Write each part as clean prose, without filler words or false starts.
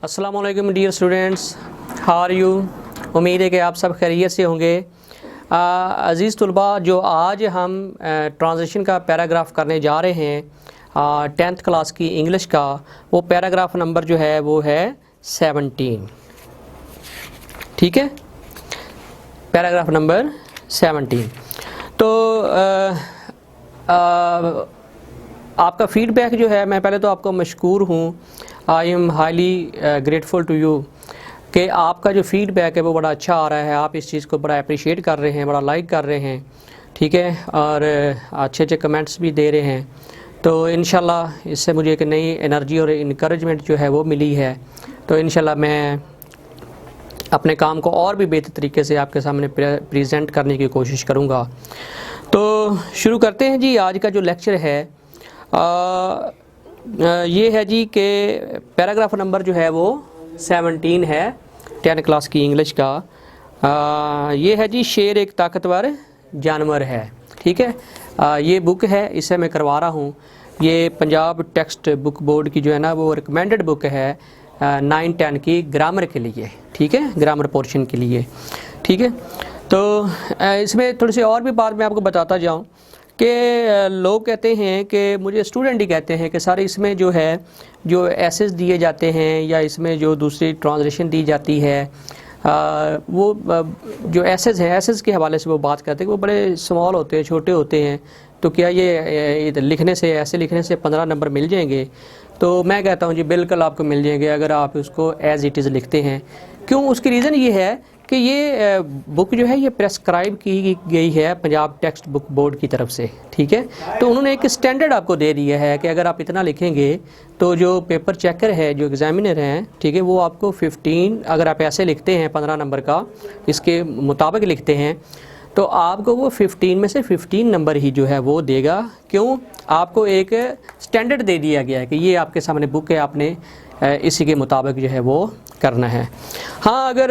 अस्सलाम वालेकुम dear students, how are you. उम्मीद है कि आप सब खैरियत से होंगे। अज़ीज़ तलबा, जो आज हम ट्रांजिशन का पैराग्राफ करने जा रहे हैं 10th क्लास की इंग्लिश का, वो पैराग्राफ नंबर जो है वो है 17। ठीक है, पैराग्राफ नंबर 17। तो आपका फ़ीडबैक जो है, मैं पहले तो आपको मशकूर हूँ, I am highly grateful to you कि आपका जो फ़ीडबैक है वो बड़ा अच्छा आ रहा है। आप इस चीज़ को बड़ा अप्रिशिएट कर रहे हैं, बड़ा लाइक कर रहे हैं, ठीक है, और अच्छे अच्छे कमेंट्स भी दे रहे हैं। तो इंशाल्लाह इससे मुझे एक नई एनर्जी और इनकरेजमेंट जो है वो मिली है। तो इंशाल्लाह मैं अपने काम को और भी बेहतर तरीके से आपके सामने प्रेजेंट करने की कोशिश करूँगा। तो शुरू करते हैं जी। आज का जो लेक्चर है ये है जी कि पैराग्राफ नंबर जो है वो 17 है 10 क्लास की इंग्लिश का। ये है जी, शेर एक ताकतवर जानवर है। ठीक है, ये बुक है, इसे मैं करवा रहा हूँ। ये पंजाब टेक्स्ट बुक बोर्ड की जो है ना वो रिकमेंडेड बुक है 9-10 की ग्रामर के लिए। ठीक है, ग्रामर पोर्शन के लिए। ठीक है, तो इसमें थोड़ी सी और भी बात मैं आपको बताता जाऊँ कि लोग कहते हैं कि मुझे स्टूडेंट ही कहते हैं कि सर इसमें जो है जो एसेस दिए जाते हैं या इसमें जो दूसरी ट्रांसलेशन दी जाती है वो जो एसेस हैं, एसेस के हवाले से वो बात करते हैं कि वो बड़े स्मॉल होते हैं, छोटे होते हैं। तो क्या ये लिखने से, ऐसे लिखने से 15 नंबर मिल जाएंगे? तो मैं कहता हूँ जी बिल्कुल आपको मिल जाएंगे अगर आप उसको एज़ इट इज़ लिखते हैं। क्यों? उसकी रीज़न ये है कि ये बुक जो है ये प्रेस्क्राइब की गई है पंजाब टेक्स्ट बुक बोर्ड की तरफ से। ठीक है, तो उन्होंने एक स्टैंडर्ड आपको दे दिया है कि अगर आप इतना लिखेंगे तो जो पेपर चेकर है, जो एग्जामिनर हैं, ठीक है, वो आपको 15, अगर आप ऐसे लिखते हैं 15 नंबर का इसके मुताबिक लिखते हैं तो आपको वो 15 में से 15 नंबर ही जो है वो देगा। क्यों? आपको एक स्टैंडर्ड दे दिया गया है कि ये आपके सामने बुक है, आपने इसी के मुताबिक जो है वो करना है। हाँ, अगर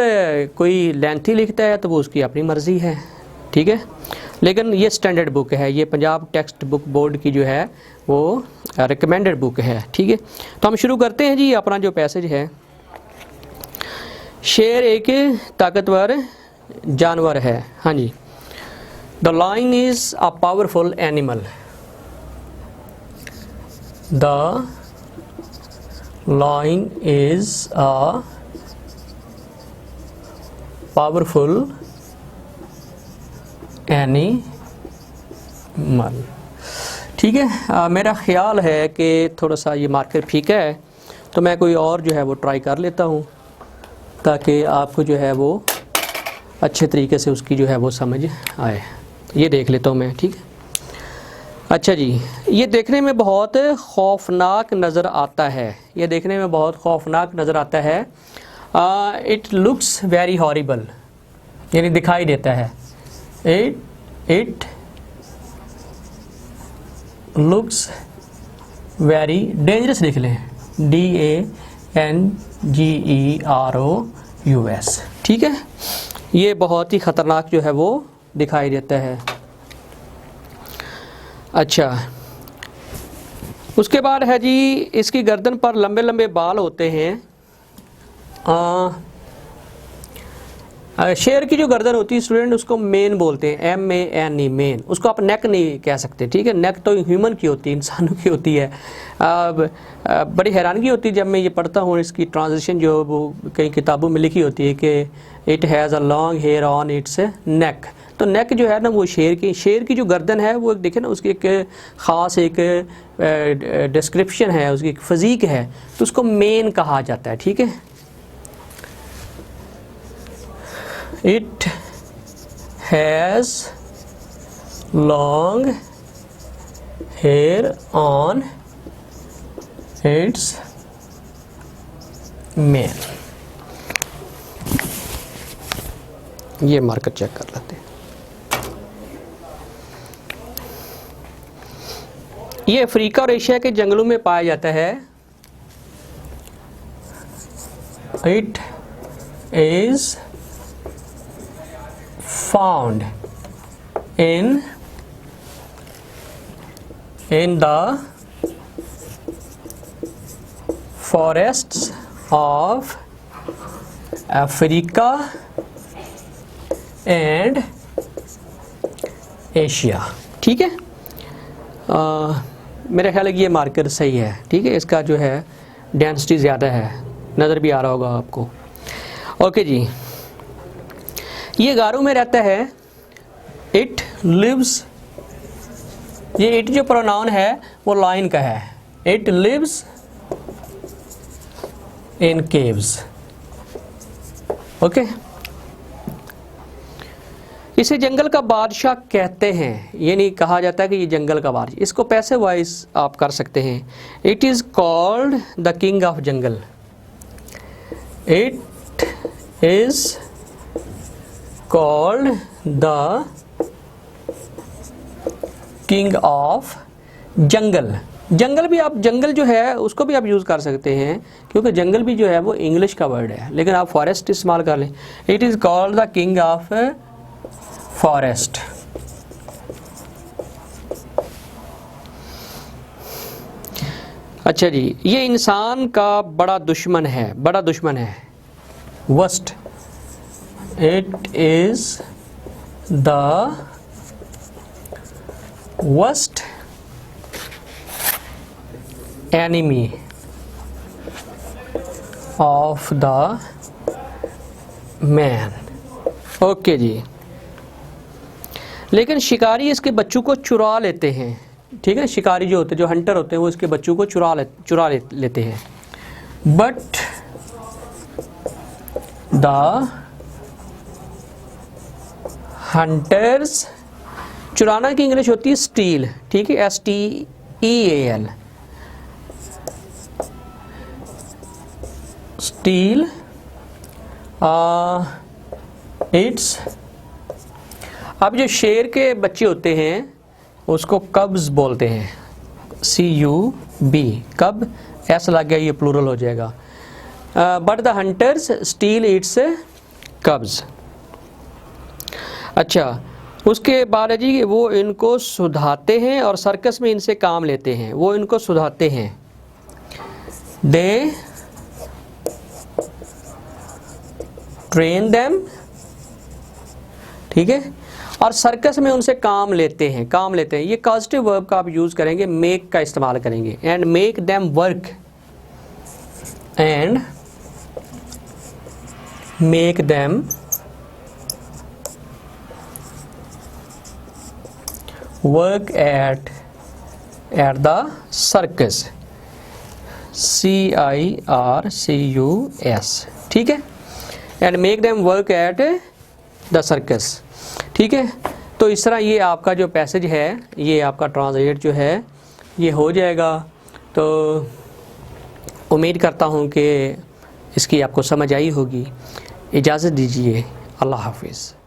कोई लेंथी लिखता है तो वो उसकी अपनी मर्ज़ी है। ठीक है, लेकिन ये स्टैंडर्ड बुक है, ये पंजाब टेक्स्ट बुक बोर्ड की जो है वो रिकमेंडेड बुक है। ठीक है, तो हम शुरू करते हैं जी। अपना जो पैसेज है, शेर एक ताकतवर जानवर है। हाँ जी, the lion is a powerful animal. The lion is a powerful animal। ठीक है, मेरा ख्याल है कि थोड़ा सा ये मार्कर फीका है, तो मैं कोई और जो है वो ट्राई कर लेता हूँ ताकि आपको जो है वो अच्छे तरीके से उसकी जो है वो समझ आए। ये देख लेता हूँ मैं। ठीक है, अच्छा जी, ये देखने में बहुत खौफनाक नज़र आता है। ये देखने में बहुत खौफनाक नज़र आता है। इट लुक्स वेरी हॉरिबल, यानी दिखाई देता है। इट लुक्स वेरी डेंजरस, लिख लें DANGEROUS। ठीक है, ये बहुत ही ख़तरनाक जो है वो दिखाई देता है। अच्छा, उसके बाद है जी, इसकी गर्दन पर लंबे लंबे बाल होते हैं। शेर की जो गर्दन होती है स्टूडेंट, उसको मेन बोलते हैं, MANE, मेन। उसको आप नेक नहीं कह सकते। ठीक है, नेक तो ह्यूमन की होती है, इंसानों की होती है। बड़ी हैरानगी होती है जब मैं ये पढ़ता हूँ, इसकी ट्रांसलेशन जो वो कई किताबों में लिखी होती है कि it has a long hair on its neck. तो नेक जो है ना वो शेर की जो गर्दन है वो देखे ना, उसकी एक ख़ास एक डिस्क्रिप्शन है, उसकी एक फ़ज़ीक है, तो उसको मेन कहा जाता है। ठीक है, it has long hair on its mane. ये मार्कर चेक कर लेते हैं। ये अफ्रीका और एशिया के जंगलों में पाया जाता है। It is found in the forests of Africa and Asia. ठीक है, मेरा ख्याल है कि ये मार्कर सही है। ठीक है, इसका जो है डेंसिटी ज़्यादा है, नज़र भी आ रहा होगा आपको। ओके जी, ये गारो में रहता है। इट लिव्स, ये इट जो प्रोनाउन है वो लाइन का है। It lives in caves. Okay, इसे जंगल का बादशाह कहते हैं। ये नहीं कहा जाता कि ये जंगल का बादशाह, इसको पैसे वाइज आप कर सकते हैं। It is called the king of jungle. It is called the king of jungle. जंगल भी आप, जंगल जो है उसको भी आप यूज़ कर सकते हैं, क्योंकि जंगल भी जो है वो इंग्लिश का वर्ड है, लेकिन आप फॉरेस्ट इस्तेमाल कर लें। It is called the king of forest. अच्छा जी, ये इंसान का बड़ा दुश्मन है, बड़ा दुश्मन है। Worst, it is the worst enemy of the man. Okay जी, लेकिन शिकारी इसके बच्चों को चुरा लेते हैं। ठीक है, शिकारी जो होते हैं, जो हंटर होते हैं, वो इसके बच्चों को चुरा लेते हैं। बट द हंटर्स, चुराना की इंग्लिश होती है स्टील। ठीक है, STEAL, स्टील। इट्स, अब जो शेर के बच्चे होते हैं उसको कब्ज बोलते हैं। CUB, कब, S लग गया, ये प्लूरल हो जाएगा। But the hunters steel it's कब्ज। अच्छा, उसके बाद है जी, वो इनको सुधाते हैं और सर्कस में इनसे काम लेते हैं। वो इनको सुधाते हैं। They train them. ठीक है, और सर्कस में उनसे काम लेते हैं, काम लेते हैं। ये पॉजिटिव वर्ब का आप यूज़ करेंगे, मेक का इस्तेमाल करेंगे। And make them work, and make them work at the circus. CIRCUS। ठीक है, and make them work at the circus. ठीक है, तो इस तरह ये आपका जो पैसेज है, ये आपका ट्रांसलेट जो है ये हो जाएगा। तो उम्मीद करता हूँ कि इसकी आपको समझ आई होगी। इजाज़त दीजिए, अल्लाह हाफिज़।